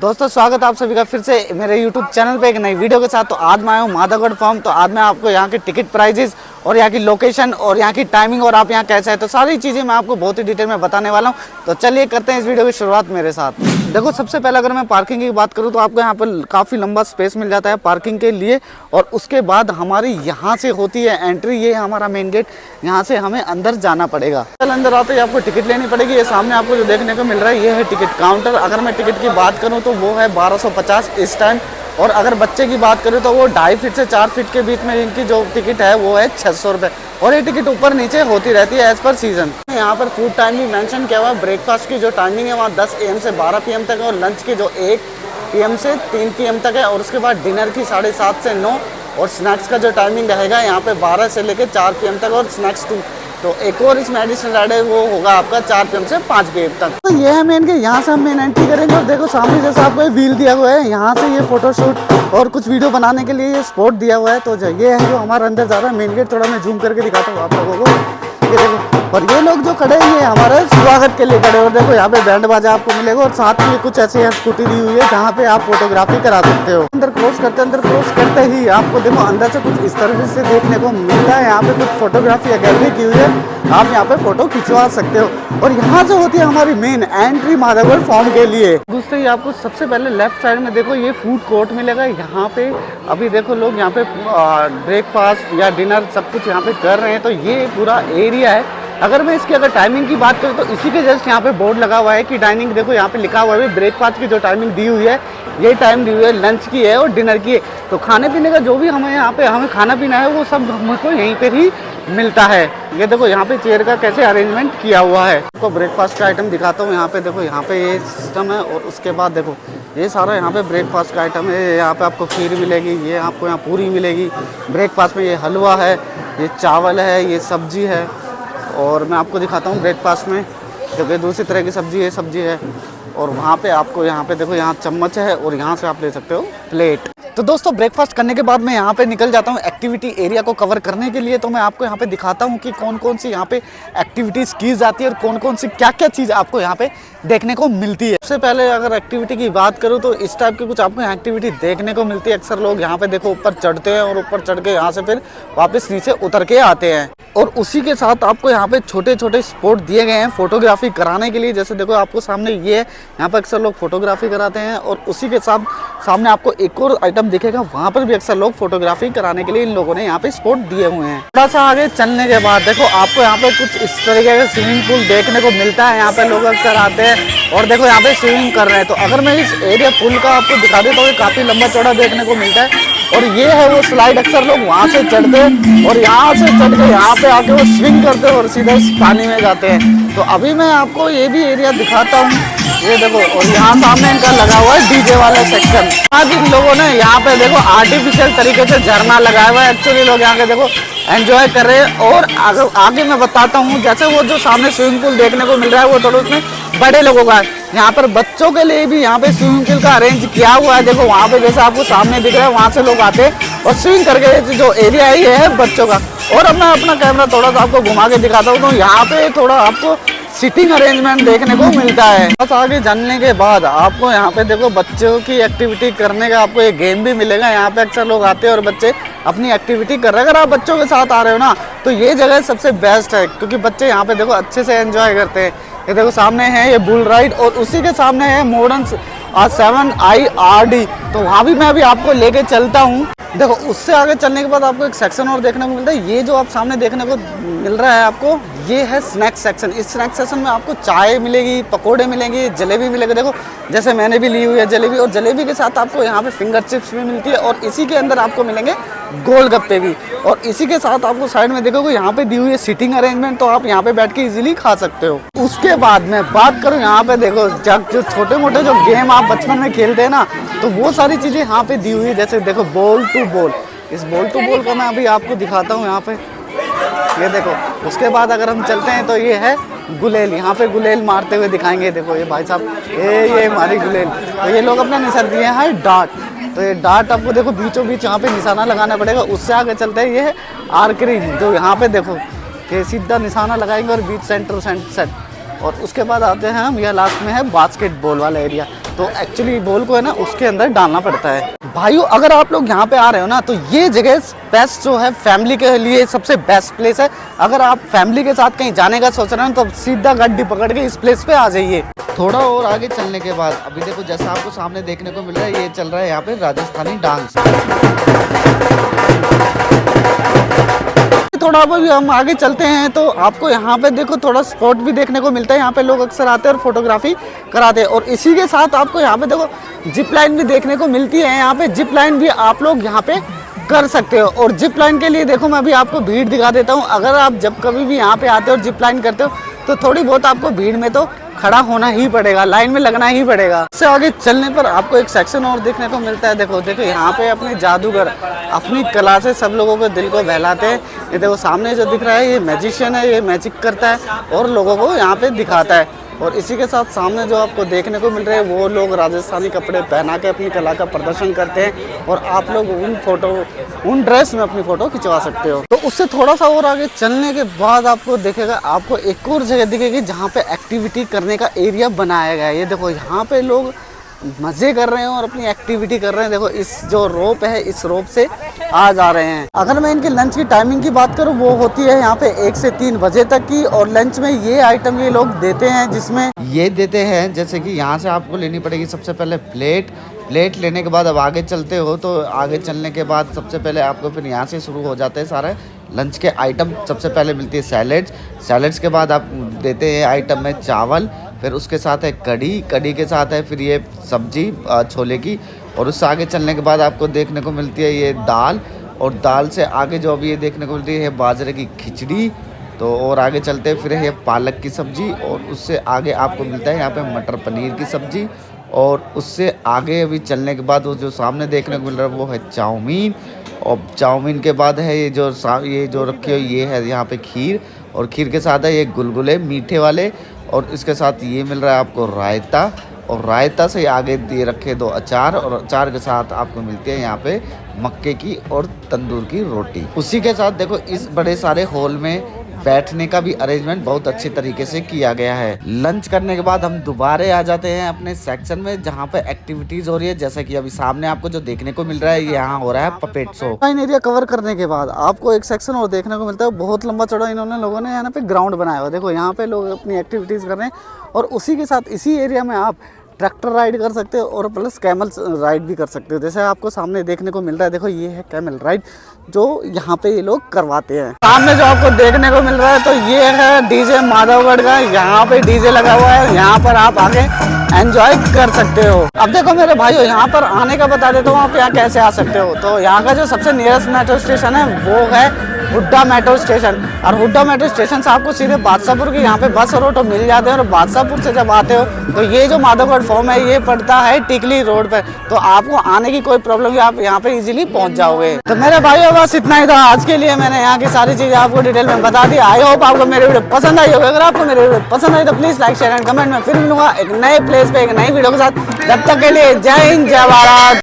दोस्तों स्वागत है आप सभी का फिर से मेरे YouTube चैनल पे एक नई वीडियो के साथ। तो आज मैं आया हूँ माधवगढ़ फार्म। तो आज मैं आपको यहाँ की टिकट प्राइजेस और यहाँ की लोकेशन और यहाँ की टाइमिंग और आप यहाँ कैसे है तो सारी चीज़ें मैं आपको बहुत ही डिटेल में बताने वाला हूँ। तो चलिए करते हैं इस वीडियो की शुरुआत मेरे साथ। देखो सबसे पहले अगर मैं पार्किंग की बात करूँ तो आपको यहाँ पर काफ़ी लंबा स्पेस मिल जाता है पार्किंग के लिए। और उसके बाद हमारी यहाँ से होती है एंट्री, ये है हमारा मेन गेट, यहाँ से हमें अंदर जाना पड़ेगा। कल अंदर आते ही आपको टिकट लेनी पड़ेगी। ये सामने आपको जो देखने को मिल रहा है ये है टिकट काउंटर। अगर मैं टिकट की बात करूँ तो वो है 1250 इस टाइम। और अगर बच्चे की बात करें तो वो 2.5 फीट से 4 फीट के बीच में इनकी जो टिकट है वो है 600 रुपये। और ये टिकट ऊपर नीचे होती रहती है एज पर सीजन। यहाँ पर फूड टाइम भी मेंशन किया हुआ है। ब्रेकफास्ट की जो टाइमिंग है वहाँ 10 AM से 12 PM तक है और लंच की जो 1 PM से 3 PM तक है। और उसके बाद डिनर की 7:30 से 9 और स्नैक्स का जो टाइमिंग रहेगा यहाँ पे 12 से लेकर 4 PM तक और स्नैक्स 2। तो एक और इसमें एडिशनल ऐड है वो होगा आपका 4 PM से 5 PM तक। तो ये है मेन के यहाँ से हम मेन एंट्री करेंगे। और देखो सामने जैसे आपको ये व्हील दिया हुआ है, यहाँ से ये फोटोशूट और कुछ वीडियो बनाने के लिए ये स्पॉट दिया हुआ है। तो ये है जो हमारा अंदर जा रहा है मेन गेट। थोड़ा मैं जूम करके दिखाता हूँ आप लोगों को, ये देखो। और ये लोग जो खड़े हैं ये हमारे स्वागत के लिए खड़े हैं। और देखो यहाँ पे बैंड बाजा आपको मिलेगा और साथ में कुछ ऐसी स्कूटी दी हुई है जहाँ पे आप फोटोग्राफी करा सकते हो। अंदर क्रॉस करते ही आपको देखो अंदर से कुछ इस तरह से देखने को मिलता है। यहाँ पे कुछ फोटोग्राफी गैलरी की हुई है, आप यहाँ पे फोटो खिंचवा सकते हो। और यहाँ से होती है हमारी मेन एंट्री माधवगढ़ फार्म के लिए। दूसरे ही आपको सबसे पहले लेफ्ट साइड में देखो ये फूड कोर्ट मिलेगा। यहाँ पे अभी देखो लोग यहाँ पे ब्रेकफास्ट या डिनर सब कुछ यहाँ पे कर रहे हैं। तो ये पूरा एरिया है। अगर मैं इसकी अगर टाइमिंग की बात करूँ तो इसी के जस्ट यहाँ पे बोर्ड लगा हुआ है कि टाइमिंग देखो यहाँ पे लिखा हुआ है ब्रेकफास्ट की जो टाइमिंग दी हुई है ये टाइम दी हुई है, लंच की है और डिनर की है। तो खाने पीने का जो भी हमें यहाँ पे हमें खाना पीना है वो सब हमको यहीं पे ही मिलता है। ये देखो यहाँ पे चेयर का कैसे अरेंजमेंट किया हुआ है। आपको ब्रेकफास्ट का आइटम दिखाता हूँ। यहाँ पे देखो यहाँ पे ये सिस्टम है और उसके बाद देखो ये सारा यहाँ पे ब्रेकफास्ट का आइटम है। यहाँ पे आपको खीर मिलेगी, ये आपको यहाँ पूरी मिलेगी। ब्रेकफास्ट में ये हलवा है, ये चावल है, ये सब्जी है। और मैं आपको दिखाता हूँ ब्रेकफास्ट में देखो दूसरी तरह की सब्जी है। और वहाँ पे आपको यहाँ पे देखो यहाँ चम्मच है और यहाँ से आप ले सकते हो प्लेट। तो दोस्तों ब्रेकफास्ट करने के बाद मैं यहाँ पे निकल जाता हूँ एक्टिविटी एरिया को कवर करने के लिए। तो मैं आपको यहाँ पे दिखाता हूँ कि कौन कौन सी यहाँ पे एक्टिविटीज़ की जाती है और कौन कौन सी क्या क्या चीज़ आपको यहाँ पे देखने को मिलती है। सबसे पहले अगर एक्टिविटी की बात करूँ तो इस टाइप की कुछ आपको एक्टिविटी देखने को मिलती है। अक्सर लोग यहाँ पे देखो ऊपर चढ़ते हैं और ऊपर चढ़ के यहाँ से फिर वापस नीचे उतर के आते हैं। और उसी के साथ आपको यहाँ पे छोटे छोटे स्पॉट दिए गए हैं फोटोग्राफी कराने के लिए। जैसे देखो आपको सामने ये है, यहाँ पर अक्सर लोग फोटोग्राफी कराते हैं। और उसी के साथ सामने आपको एक और आइटम दिखेगा, वहाँ पर भी अक्सर लोग फोटोग्राफी कराने के लिए इन लोगों ने यहाँ पे स्पॉट दिए हुए हैं। थोड़ा सा आगे चलने के बाद देखो आपको यहाँ पे कुछ इस तरीके का स्विमिंग पूल देखने को मिलता है। यहाँ पे लोग अक्सर आते हैं और देखो यहाँ पे स्विमिंग कर रहे हैं। तो अगर मैं इस एरिया पूल का आपको दिखा देता हूँ, काफ़ी लंबा चौड़ा देखने को मिलता है। और ये है वो स्लाइड, अक्सर लोग वहाँ से चढ़ते हैं और यहाँ से चढ़ के यहाँ पे आके वो स्विंग करते हैं और सीधे पानी में जाते हैं। तो अभी मैं आपको ये भी एरिया दिखाता हूँ, ये देखो। और यहाँ सामने इनका लगा हुआ है डीजे वाला सेक्शन। आज इन लोगों ने यहाँ पे देखो आर्टिफिशियल तरीके से झरना लगाया हुआ है। एक्चुअली लोग यहाँ के देखो एंजॉय कर रहे हैं। और आगे मैं बताता हूँ, जैसे वो जो सामने स्विमिंग पूल देखने को मिल रहा है वो थोड़ा उसमें बड़े लोगों का है। यहाँ पर बच्चों के लिए भी यहाँ पे स्विमिंग पूल का अरेंज किया हुआ है। देखो वहाँ पे जैसे आपको सामने दिख रहा है वहाँ से लोग आते हैं और स्विमिंग करके जो एरिया है ये है बच्चों का। और अब मैं अपना कैमरा थोड़ा सा आपको घुमा के दिखाता हूँ। तो यहाँ पे थोड़ा आपको सीटिंग अरेंजमेंट देखने को मिलता है। बस आगे जानने के बाद आपको यहाँ पे देखो बच्चों की एक्टिविटी करने का आपको एक गेम भी मिलेगा। यहाँ पे अक्सर लोग आते हैं और बच्चे अपनी एक्टिविटी कर रहे हैं। अगर आप बच्चों के साथ आ रहे हो ना तो ये जगह सबसे बेस्ट है, क्योंकि बच्चे यहाँ पे देखो अच्छे से एंजॉय करते हैं। ये देखो सामने है ये बुल राइड और उसी के सामने है मॉडर्न 7IRD। तो वहाँ भी मैं अभी आपको लेके चलता हूँ। देखो उससे आगे चलने के बाद आपको एक सेक्शन और देखने को मिलता है। ये जो आप सामने देखने को मिल रहा है आपको, ये है स्नैक्स सेक्शन। इस स्नैक्स सेक्शन में आपको चाय मिलेगी, पकोड़े मिलेंगे, जलेबी मिलेगी। देखो जैसे मैंने भी ली हुई है जलेबी, और जलेबी के साथ आपको यहाँ पे फिंगर चिप्स भी मिलती है। और इसी के अंदर आपको मिलेंगे गोलगप्पे भी। और इसी के साथ आपको साइड में देखोगे यहाँ पे दी हुई है सीटिंग अरेंजमेंट, तो आप यहाँ पे बैठ के इजीली खा सकते हो। उसके बाद मैं बात करूँ यहाँ पे देखो जब जो छोटे मोटे जो गेम आप बचपन में खेलते हैं ना, तो वो सारी चीज़ें यहाँ पे दी हुई है। जैसे देखो बॉल टू बॉल, इस बॉल टू बॉल को मैं अभी आपको दिखाता हूँ यहाँ पे, ये देखो। उसके बाद अगर हम चलते हैं तो ये है गुलेल। यहाँ पे गुलेल मारते हुए दिखाएंगे। देखो ये भाई साहब ये हमारी गुलेल। तो ये लोग अपना निशान दिए हैं डार्ट। तो ये डार्ट आपको देखो बीचों बीच यहाँ पे निशाना लगाना पड़ेगा। उससे आगे चलते हैं ये है आर्करी, जो यहाँ पे देखो कि सीधा निशाना लगाएंगे और बीच सेंटर सेट। और उसके बाद आते हैं हम, यह लास्ट में है बास्केटबॉल वाला एरिया। तो एक्चुअली बॉल को है ना उसके अंदर डालना पड़ता है। भाइयों अगर आप लोग यहाँ पे आ रहे हो ना तो ये जगह बेस्ट जो है फैमिली के लिए सबसे बेस्ट प्लेस है। अगर आप फैमिली के साथ कहीं जाने का सोच रहे हो तो सीधा गाड़ी पकड़ के इस प्लेस पे आ जाइए। थोड़ा और आगे चलने के बाद अभी देखो जैसा आपको सामने देखने को मिल रहा है, ये चल रहा है यहाँ पे राजस्थानी डांस। थोड़ा अभी हम आगे चलते हैं तो आपको यहाँ पे देखो थोड़ा स्पॉट भी देखने को मिलता है। यहाँ पे लोग अक्सर आते हैं और फोटोग्राफी कराते हैं। और इसी के साथ आपको यहाँ पे देखो जिप लाइन भी देखने को मिलती है। यहाँ पे जिप लाइन भी आप लोग यहाँ पे कर सकते हो। और जिप लाइन के लिए देखो मैं अभी आपको भीड़ दिखा देता हूँ। अगर आप जब कभी भी यहाँ पे आते हो और जिप लाइन करते हो तो थोड़ी बहुत आपको भीड़ में तो खड़ा होना ही पड़ेगा, लाइन में लगना ही पड़ेगा। इससे आगे चलने पर आपको एक सेक्शन और देखने को मिलता है। देखो देखो यहाँ पे अपने जादूगर अपनी कला से सब लोगों को दिल को बहलाते हैं। ये देखो सामने जो दिख रहा है ये मैजिशियन है, ये मैजिक करता है और लोगों को यहाँ पे दिखाता है। और इसी के साथ सामने जो आपको देखने को मिल रहे हैं वो लोग राजस्थानी कपड़े पहना के अपनी कला का प्रदर्शन करते हैं और आप लोग उन ड्रेस में अपनी फ़ोटो खिंचवा सकते हो। तो उससे थोड़ा सा और आगे चलने के बाद आपको देखेगा, आपको एक और जगह दिखेगी जहाँ पे एक्टिविटी करने का एरिया बनाया गया है। ये देखो यहाँ पे लोग मज़े कर रहे हैं और अपनी एक्टिविटी कर रहे हैं। देखो इस जो रोप है इस रोप से आ जा रहे हैं। अगर मैं इनके लंच की टाइमिंग की बात करूं वो होती है यहाँ पे 1 से 3 बजे तक की। और लंच में ये आइटम ये लोग देते हैं जिसमें ये देते हैं जैसे कि यहाँ से आपको लेनी पड़ेगी सबसे पहले प्लेट लेने के बाद अब आगे चलते हो तो आगे चलने के बाद सबसे पहले आपको फिर यहाँ से शुरू हो जाते हैं सारे लंच के आइटम। सबसे पहले मिलती है सैलेड्स के बाद आप देते हैं आइटम में चावल, फिर उसके साथ है कढ़ी के साथ है फिर ये सब्जी छोले की। और उससे आगे चलने के बाद आपको देखने को मिलती है ये दाल, और दाल से आगे जो अभी ये देखने को मिलती है बाजरे की खिचड़ी। तो और आगे चलते हैं फिर है पालक की सब्जी, और उससे आगे आपको मिलता है यहाँ पे मटर पनीर की सब्जी। और उससे आगे अभी चलने के बाद वो जो सामने देखने को मिल रहा है वो है चाउमीन। और चाउमीन के बाद है ये जो रखी हुई ये है यहाँ पे खीर, और खीर के साथ है ये गुलगुले मीठे वाले। और इसके साथ ये मिल रहा है आपको रायता, और रायता से आगे दे रखे 2 अचार, और अचार के साथ आपको मिलती है यहाँ पे मक्के की और तंदूर की रोटी। उसी के साथ देखो इस बड़े सारे हॉल में बैठने का भी अरेंजमेंट बहुत अच्छे तरीके से किया गया है। लंच करने के बाद हम दोबारा आ जाते हैं अपने सेक्शन में जहाँ पे एक्टिविटीज हो रही है। जैसा कि अभी सामने आपको जो देखने को मिल रहा है यहाँ हो रहा है पपेट शो। इन एरिया कवर करने के बाद आपको एक सेक्शन और देखने को मिलता है, बहुत लंबा चौड़ा इन्होंने लोगों ने यहाँ पे ग्राउंड बनाया हुआ। देखो यहाँ पे लोग अपनी एक्टिविटीज कर रहे हैं। और उसी के साथ इसी एरिया में आप ट्रैक्टर राइड कर सकते हो और प्लस कैमल राइड भी कर सकते हो। जैसे आपको सामने देखने को मिल रहा है, देखो ये है कैमल राइड जो यहाँ पे ये लोग करवाते हैं। सामने जो आपको देखने को मिल रहा है तो ये है डीजे माधवगढ़ का। यहाँ पे डीजे लगा हुआ है, यहाँ पर आप आके एंजॉय कर सकते हो। अब देखो मेरे भाइयों यहाँ पर आने का बता देता हूँ आप यहाँ कैसे आ सकते हो। तो यहाँ का जो सबसे नियरेस्ट मेट्रो स्टेशन है वो है हुड्डा मेट्रो स्टेशन। और हुड्डा मेट्रो स्टेशन से आपको सीधे बादशाहपुर की यहाँ पे बस और ऑटो मिल जाते हैं। और बादशाहपुर से जब आते हो तो ये जो माधवगढ़ फॉर्म है ये पड़ता है टिकली रोड पर, तो आपको आने की कोई प्रॉब्लम नहीं, आप यहाँ पे इजीली पहुँच जाओगे। तो मेरे भाइयों बस इतना ही था आज के लिए। मैंने यहाँ की सारी चीजें आपको डिटेल में बता दी। आई होप आपको मेरी वीडियो पसंद आई होगी। अगर आपको मेरी वीडियो पसंद आई तो please like share and comment में फिर मिलूंगा एक नए प्लेस पे एक नई वीडियो के साथ। जब तक के लिए जय हिंद जय भारत।